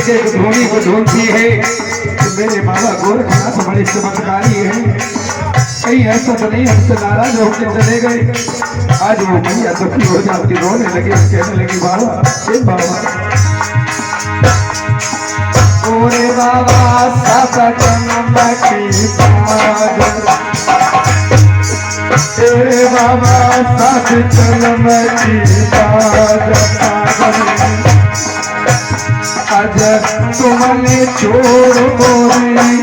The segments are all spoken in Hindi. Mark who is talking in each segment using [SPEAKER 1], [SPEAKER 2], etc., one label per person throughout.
[SPEAKER 1] एक एक ध्वनि को ढूंढती है कि मेरे बाबा गोरखनाथ बड़े चमत्कारी है। कहीं ऐसा तो नहीं हमसे नाराज होकर चले गए। आज वो मैया दुखी हो जाती, रोने लगी, कहने लगी बाबा हे बाबा ओरे बाबा साता जन्म की पागल तेरे बाबा सात जन्म की पागल आज तुमने छोड़ बोले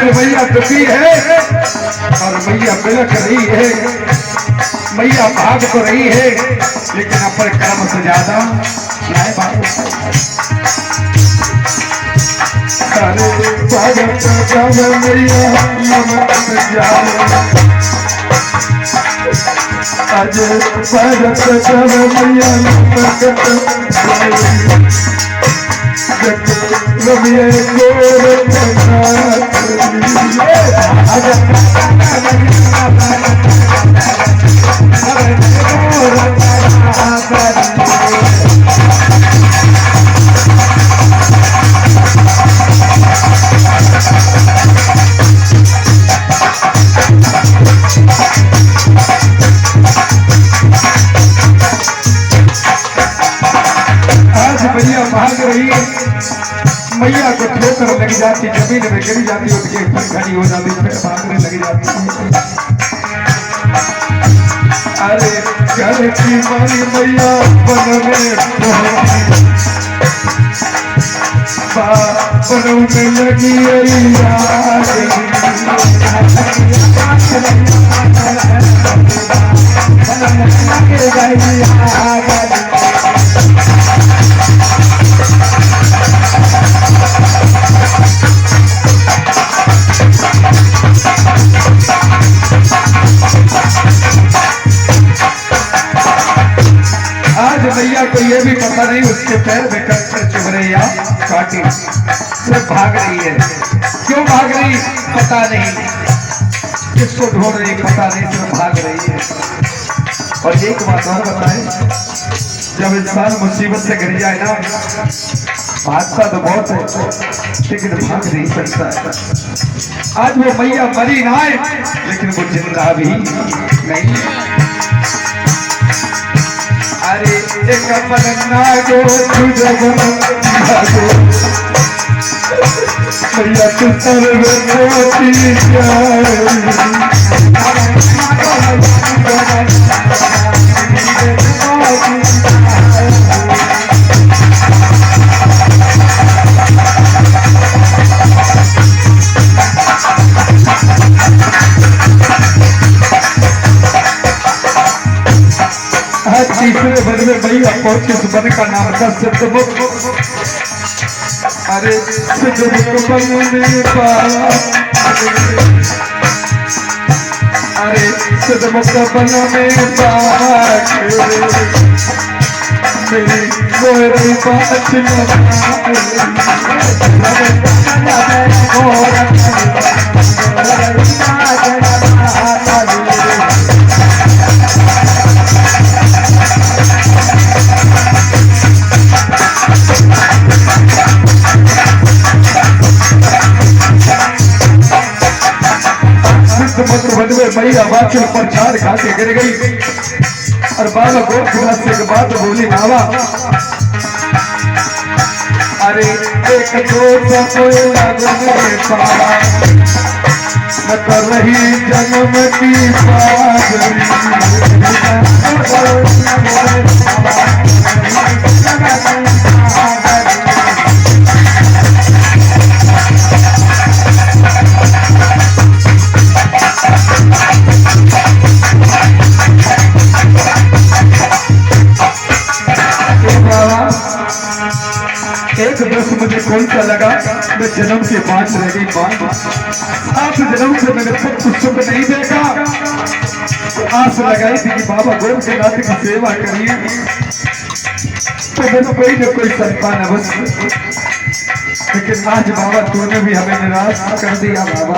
[SPEAKER 1] मैया दुखी है और मैया बिलख रही है, मैया भाग तो रही है लेकिन अपने कर्म से ज्यादा न्याय बात। अरे भगत जब मैया नमक जाए आज भगत जब मैया नमक जाए रमिया आज मैया भाग रही है, मैया को ठोकर लग जाती, जमीन में गिर जाती, उठ के फिर खड़ी हो जाती, फिर भागने लग जाती। अरे घर की मारी मैया बन में बनने लगी आज भैया को ये भी पता नहीं उसके पैर में कंकर चुभ रहे या काटे, सिर्फ भाग रही है। क्यों भाग रही पता नहीं, किसको ढूंढ रही पता नहीं, सिर्फ भाग रही है। और एक बात और बताएं, जब इंसान मुसीबत से गिर जाए ना, भागता तो बहुत है लेकिन भाग नहीं सकता है। आज वो मैया मरी ना है लेकिन वो जिंदा भी नहीं। अरे एक अपना गो तुझे मैया तू सर्व मोती तीसरे वन में भैया पहुंचे, उस वन का नाम था सिद्धमुख। अरे सिद्धमुख वन में अरे सिद्धमुख वन में मेरी मोहरी बात भैया बाकी प्रचार खा के गिर गई और बाबा को से के बाद बोली बाबा अरे एक दो मैं कर रही जन्म की एक दस मुझे कौन सा लगा, मैं जन्म मां, 7 जन्म से मैंने सब कुछ सुख नहीं देखा, आस लगाई थी कि बाबा गोरखनाथ की सेवा करिए तो मैंने कोई न कोई संतान अवश्य, लेकिन आज बाबा तूने भी हमें निराश कर दिया बाबा।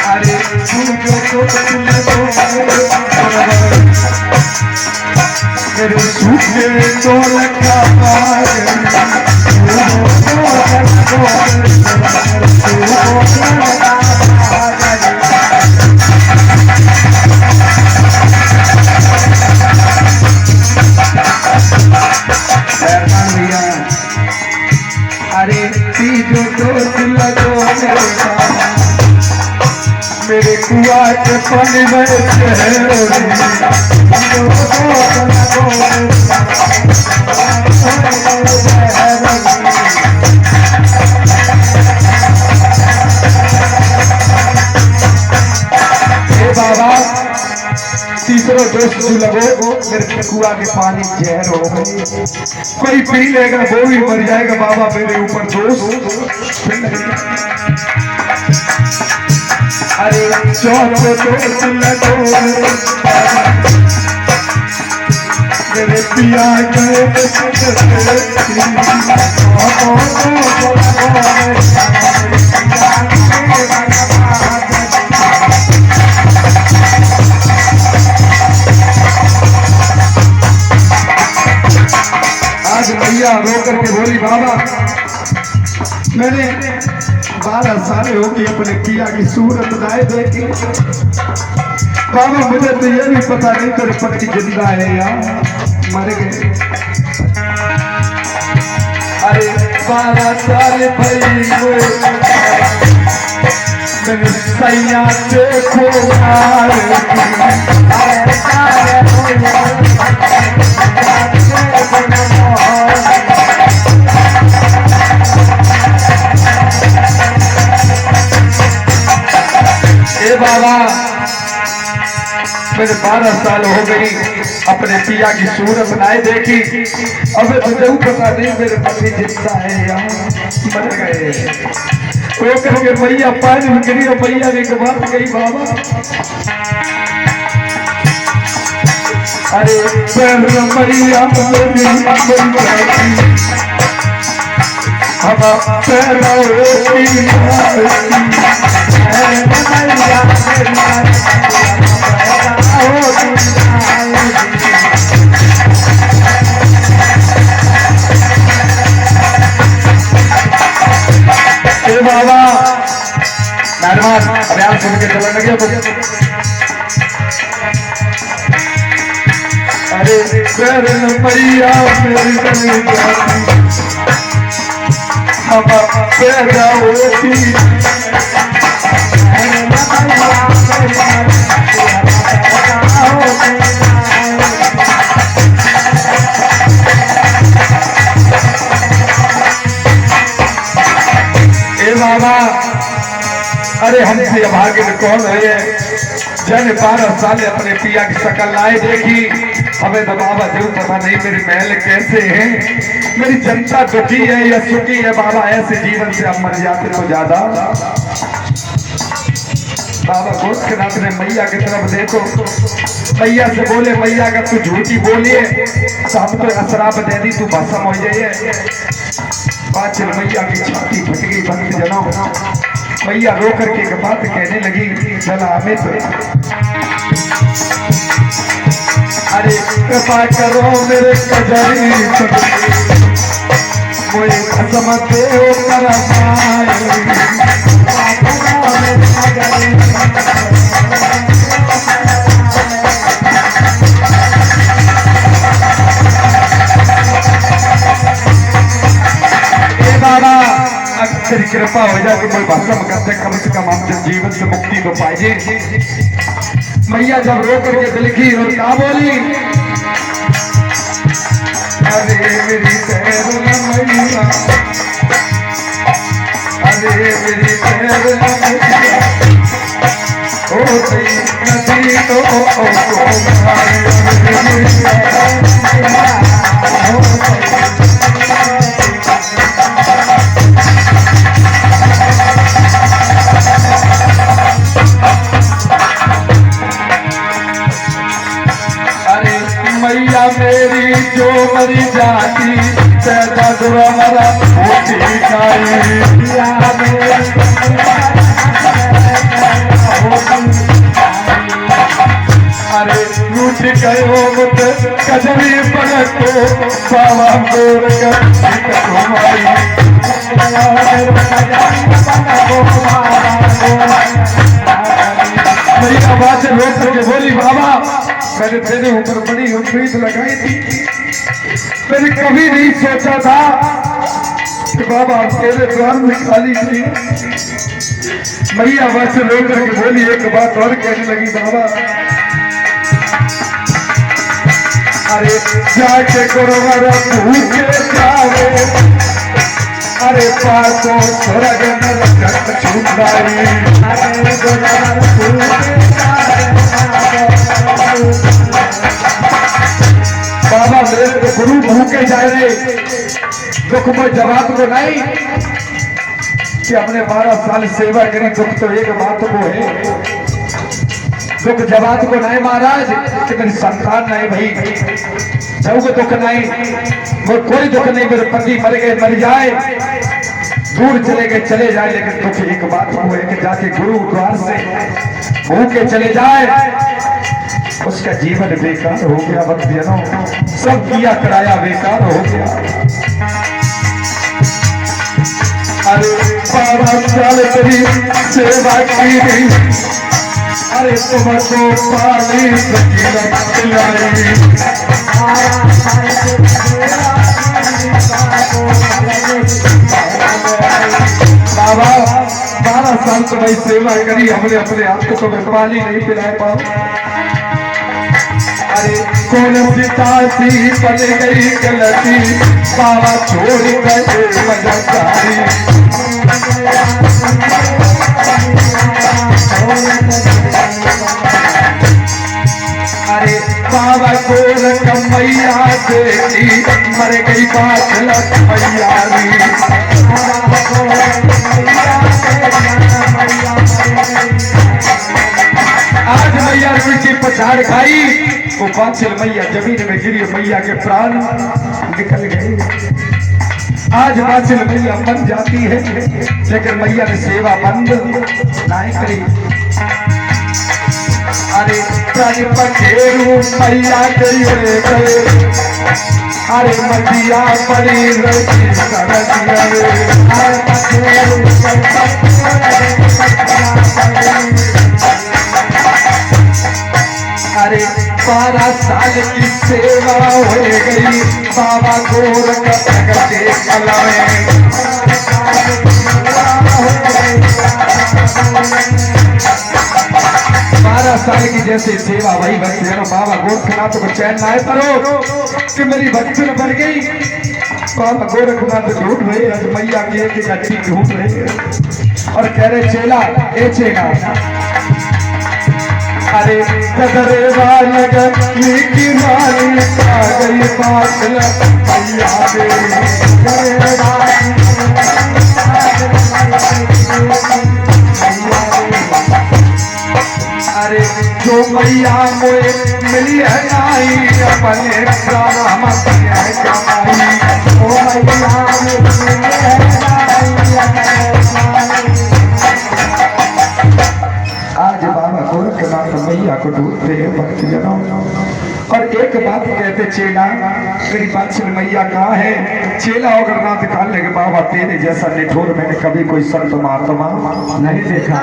[SPEAKER 1] अरे मेरे सूखे तो लगा भैया, अरे तीजो दोस्त लगो मेरे कुआ के पानी में बाबा तीसरा दोस्त जो लगो मेरे कुआ के पानी जहर हो गए, कोई पी लेगा वो भी मर जाएगा बाबा, मेरे ऊपर दोस्त। अरे चौथो दोस्त लगो मेरे पिया आज भैया रो करके बोली बाबा मैंने 12 साल हो गए अपने पिया की सूरत दाए देखी, बाबा मुझे तो ये भी पता नहीं तेरे पति जिंदा है या मर गए। अरे 12 साल भाई मैंने सैया देखो बाबा मेरे 12 साल हो गई अपने पिया की सूरत बनाए देखी, अब मुझे पता नहीं मेरे पति जिंदा है या मर गए। वो करके मैया पानी में गिरी और मैया ने बात गई बाबा, अरे मैया बाबा मेहरबान अभ्यास सुन के चलने लगे। अरे मैया मेरी पैदा होती बाबा, अरे हमसे अभागे कौन है जन 12 साल अपने पिया की शक्ल लाए देखी, हमें तो बाबा जरूर पता नहीं मेरी महल कैसे है, मेरी जनता दुखी है या सुखी है बाबा, ऐसे जीवन से अब मर जाते तो ज्यादा। बाबा गोरखनाथ ने मैया की तरफ देखो, मैया से बोले मैया अगर तू झूठी बोलिए तो हम तो असराप दे दी, तू भस्म हो जाइए। पाचल मैया की छाती फट गई भक्त जनों, मैया रो करके एक बात कहने लगी, चला हमें तो अरे कृपा करो मेरे कजरी मुझे कसम दे बाबा, अगर कृपा हो जाए तो कोई भस्म करते कम से कम हम जीवन से मुक्ति तो पाइए। मैया जब रो करके दिलखी और क्या बोली, अरे मेरी पैर मैया, अरे मेरी पैर ओ नदी तो ओ होती अरे लूट गयो मुझ कजरी पलटो बाबा गोर मेरी आवाज से रोक करके बोली बाबा मैंने तेरे ऊपर बड़ी उम्मीद लगाई थी। मैंने कभी नहीं सोचा था कि बाबा तेरे द्वार में खाली थी। मैया आवाज से रोक करके बोली एक बात और कहने लगी बाबा अरे जाके गुरुवर भूखे जावे अरे पासो स्वर्ग नरक छुड़ाई अरे गुरुवर भूखे बाबा मेरे तो गुरु भूखे जाए रे दुख में जवाब को नहीं कि हमने 12 साल सेवा करी दुख तो एक बात को है दुख जवाब को नहीं महाराज कि मेरी संतान नहीं भाई जाऊंगे दुख नहीं वो कोई दुख नहीं मेरे पति मर गए मर जाए दूर चले गए चले जाए लेकिन दुख एक बात को है कि जाके गुरु द्वार से भूखे चले जाए उसका जीवन बेकार हो गया भक्तजनों सब किया कराया बेकार हो गया। अरे 12 साल तेरी सेवा की अरे तुमको पानी बाबा 12 साल तो भाई सेवा करी हमने अपने आप को तो पानी नहीं पिला पाओ। अरे कौन सी तासी बन गई गलती बाबा छोड़ गए मजाकारी अरे बाबा को मैया देखी मर गई 5 लाख मैयारी आज मैया मिट्टी पछाड़ खाई वो 5 मैया जमीन में गिरी मैया के प्राण निकल गए। आज 5 मैया बन जाती है लेकिन मैया ने सेवा बंद नहीं करी। अरे पखेरू मैया गई अरे मटिया पड़ी रही अरे 12 साल की सेवा हो गई बाबा गोर के कलाए 12 साल की जैसे सेवा वही भक्ति बाबा गोरखनाथ को चैन ना करो कि मेरी भक्ति में बढ़ गई। बाबा गोरखनाथ झूठ रहे आज मैया की एक अच्छी झूठ रहे और कह रहे चेला ए चेला अरे कदरे वाली की माली आ गई बात मैया अरे जो मैया मोए मिली है नाई अपने प्राण मत है कमाई ओ मैया मिली है आज बाबा गोरखनाथ मैया को ढूंढते हैं भक्तजनों और एक बात कहते चेला मेरी बात मैया कहाँ है। चेला होकर नाथ कान लगे बाबा तेरे जैसा निठोर मैंने कभी कोई संत महात्मा नहीं देखा।